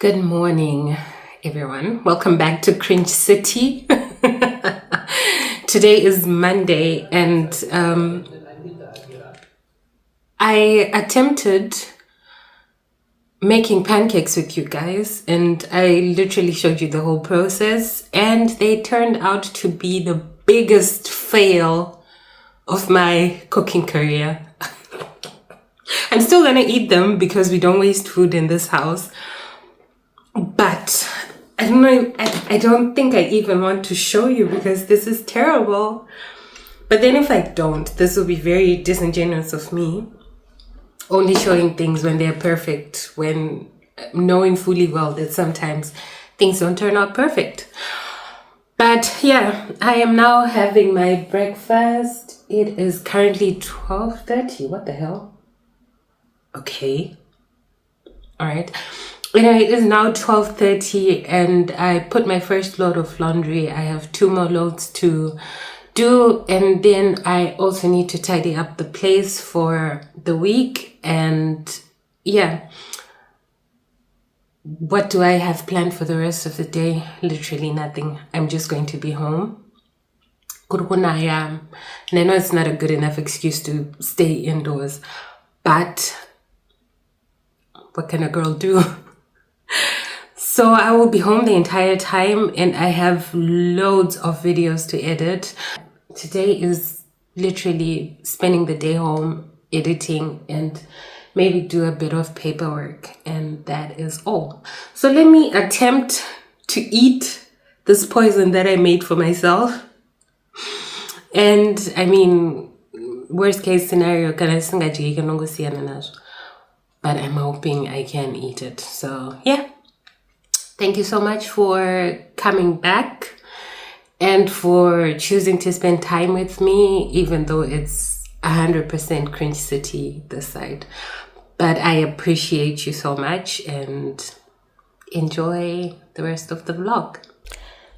Good morning, everyone. Welcome back to Cringe City. Today is Monday, and I attempted making pancakes with you guys, and I literally showed you the whole process, and they turned out to be the biggest fail of my cooking career. I'm still gonna eat them because we don't waste food in this house. But I don't know, I don't think I even want to show you because this is terrible. But then if I don't, this will be very disingenuous of me. Only showing things when they're perfect, when knowing fully well that sometimes things don't turn out perfect. But yeah, I am now having my breakfast. It is currently 12:30. What the hell? Okay. All right. It is now 12:30 and I put my first load of laundry. I have 2 more loads to do, and then I also need to tidy up the place for the week. And yeah, what do I have planned for the rest of the day? Literally nothing. I'm just going to be home. And I know it's not a good enough excuse to stay indoors, but what can a girl do? So I will be home the entire time, and I have loads of videos to edit. Today is literally spending the day home editing and maybe do a bit of paperwork, and that is all. So let me attempt to eat this poison that I made for myself. And I mean, worst case scenario, but I'm hoping I can eat it. So yeah. Thank you so much for coming back and for choosing to spend time with me, even though it's 100% Cringe City this side. But I appreciate you so much and enjoy the rest of the vlog.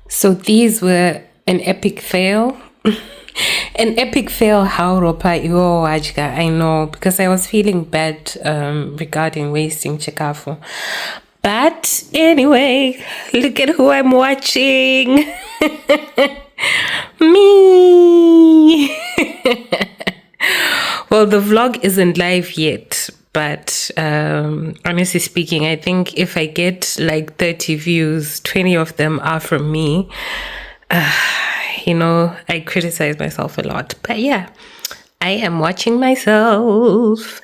So these were an epic fail. An epic fail, how ropa iwo wajka. I know, because I was feeling bad regarding wasting chikafu. But anyway, look at who I'm watching. Me. Well, the vlog isn't live yet, but honestly speaking, I think if I get like 30 views, 20 of them are from me. I criticize myself a lot, but yeah, I am watching myself.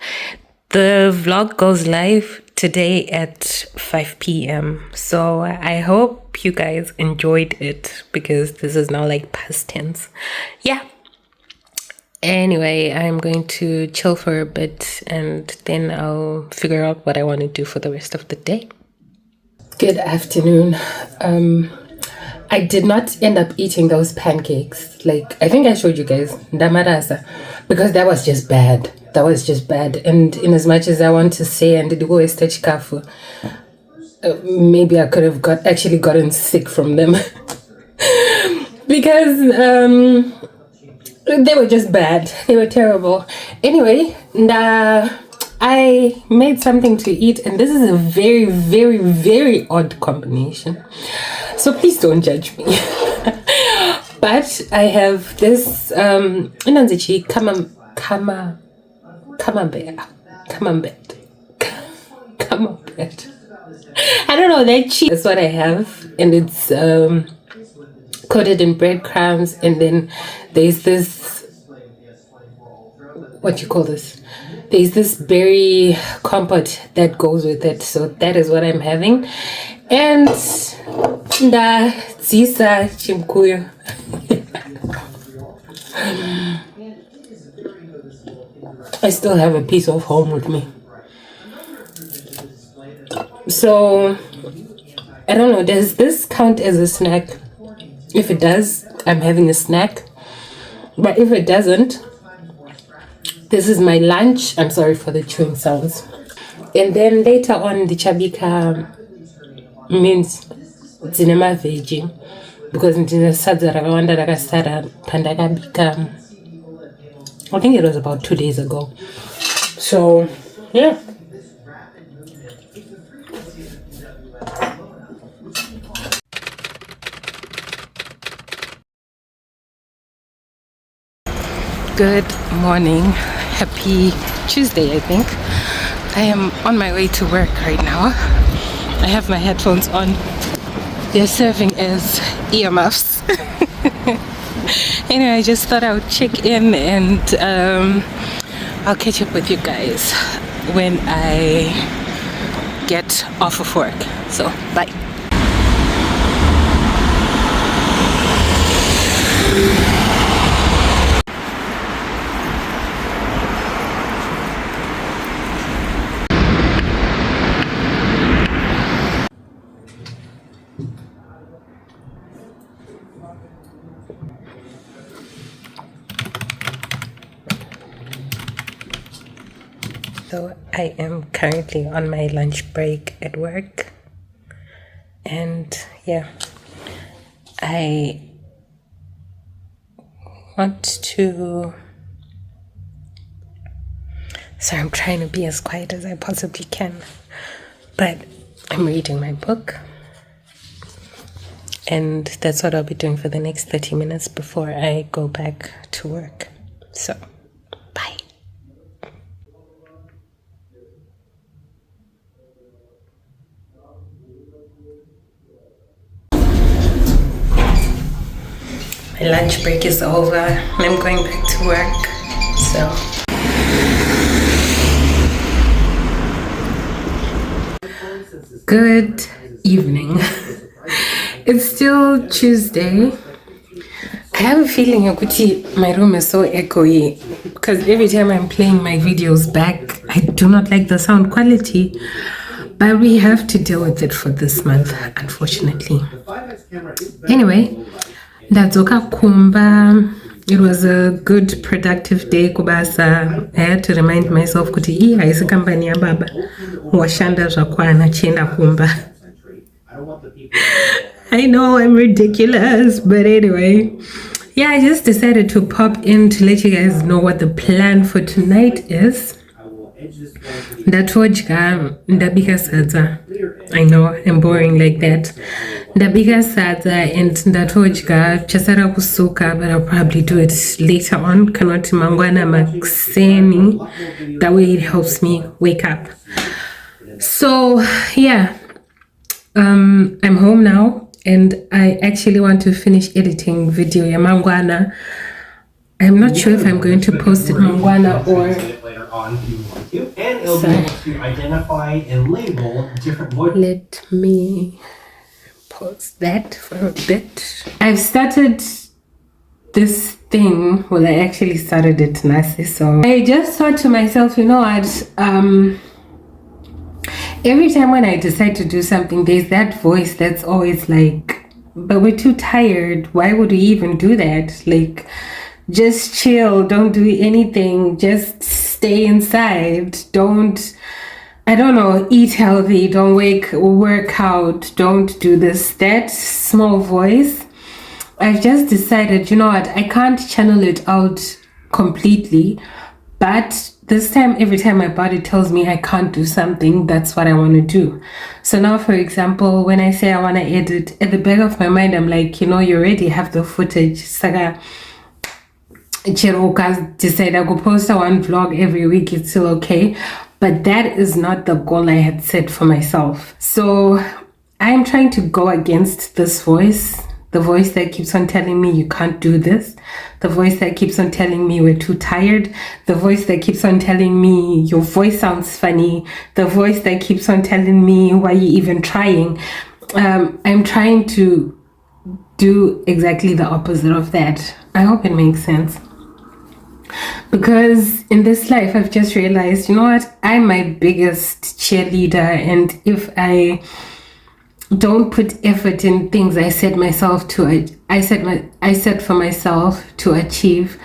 The vlog goes live today at 5 p.m. So I hope you guys enjoyed it, because this is now like past tense. Yeah. Anyway, I'm going to chill for a bit and then I'll figure out what I want to do for the rest of the day. Good afternoon. I did not end up eating those pancakes. Like, I think I showed you guys, ndamarasa, because that was just bad. That was just bad. And in as much as I want to say and go chikafu, maybe I could have gotten sick from them. Because they were just bad. They were terrible. Anyway, I made something to eat, and this is a very, very, very odd combination. So please don't judge me. But I have this camembert. I don't know, that cheese is what I have, and it's coated in breadcrumbs, and then there's this, what you call this? There's this berry compote that goes with it. So that is what I'm having. And the zisa chimkuyo. I still have a piece of home with me. So I don't know, does this count as a snack? If it does, I'm having a snack. But if it doesn't, this is my lunch. I'm sorry for the chewing sounds. And then later on, the chabika means cinema veggie, because in the sadza rakawanda rakasara pandakabika. I think it was about 2 days ago. So yeah. Good morning. Happy Tuesday, I think. I am on my way to work right now. I have my headphones on. They're serving as earmuffs. Anyway, I just thought I would check in and I'll catch up with you guys when I get off of work. So, bye. So I am currently on my lunch break at work, and yeah, I want to, so I'm trying to be as quiet as I possibly can, but I'm reading my book, and that's what I'll be doing for the next 30 minutes before I go back to work. So bye. My lunch break is over and I'm going back to work, so. Good evening. It's still Tuesday. I have a feeling my room is so echoey because every time I'm playing my videos back, I do not like the sound quality. But we have to deal with it for this month, unfortunately. Anyway, Ndadzoka kumba. It was a good, productive day kubasa. I had to remind myself kuti hii haisi kampani ya baba. Washanda zvakwana chienda kumba. I know I'm ridiculous, but anyway. Yeah, I just decided to pop in to let you guys know what the plan for tonight is. Ndatodya ndabika sadza. I know I'm boring like that. Ndabika sadza and ndatodya chasara kusuka, but I'll probably do it later on. Kanoti mangwana makseni. That way it helps me wake up. So yeah, I'm home now and I actually want to finish editing video ya mangwana. I'm not sure if I'm going to post it mangwana or later on if you want to, and it'll be able to identify and label different voices. Let me pause that for a bit. I've started this thing. Well, I actually started it Nasi, so I just thought to myself, you know what, every time when I decide to do something, there's that voice that's always like, but we're too tired, why would we even do that? Like, just chill, don't do anything, just stay inside, don't, I don't know, eat healthy, don't work out, don't do this. That small voice, I've just decided, you know what, I can't channel it out completely, but this time, every time my body tells me I can't do something, that's what I want to do. So now, for example, when I say I want to edit, at the back of my mind, I'm like, you know, you already have the footage. Saga Cheroka decide I go post one vlog every week, it's still okay. But that is not the goal I had set for myself. So I'm trying to go against this voice. The voice that keeps on telling me you can't do this. The voice that keeps on telling me we're too tired. The voice that keeps on telling me your voice sounds funny. The voice that keeps on telling me why you even trying. I'm trying to do exactly the opposite of that. I hope it makes sense. Because in this life, I've just realized, you know what? I'm my biggest cheerleader. And if I don't put effort in things I set for myself to achieve,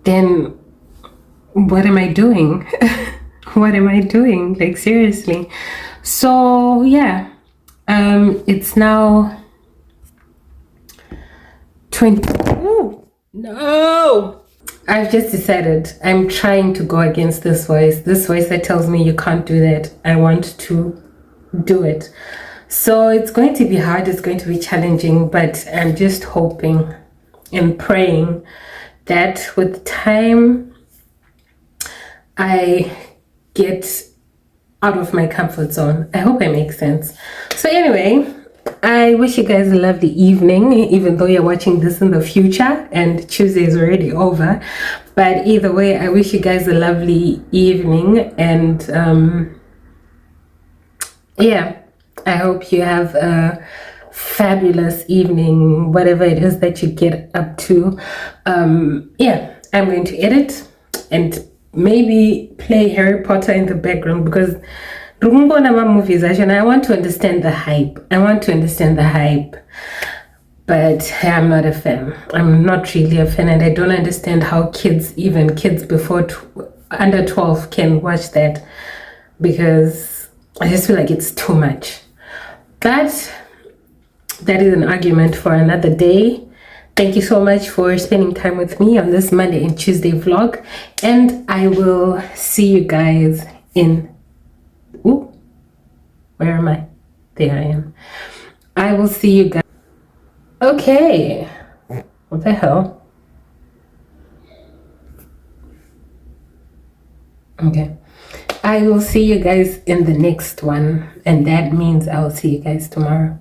then what am I doing? What am I doing? Like, seriously. So yeah, it's now 20. Ooh, no, I've just decided I'm trying to go against this voice that tells me you can't do that. I want to do it. So it's going to be hard, it's going to be challenging, but I'm just hoping and praying that with time I get out of my comfort zone. I hope I make sense. So anyway, I wish you guys a lovely evening, even though you're watching this in the future and Tuesday is already over. But either way, I wish you guys a lovely evening, and yeah, I hope you have a fabulous evening, whatever it is that you get up to. Yeah, I'm going to edit and maybe play Harry Potter in the background, because movies and I want to understand the hype. But I'm not a fan. I'm not really a fan, and I don't understand how even kids before under 12 can watch that, because I just feel like it's too much. But that is an argument for another day. Thank you so much for spending time with me on this Monday and Tuesday vlog, and I will see you guys in... Ooh, where am I? There I am. I will see you guys. Okay. What the hell? Okay. I will see you guys in the next one, and that means I will see you guys tomorrow.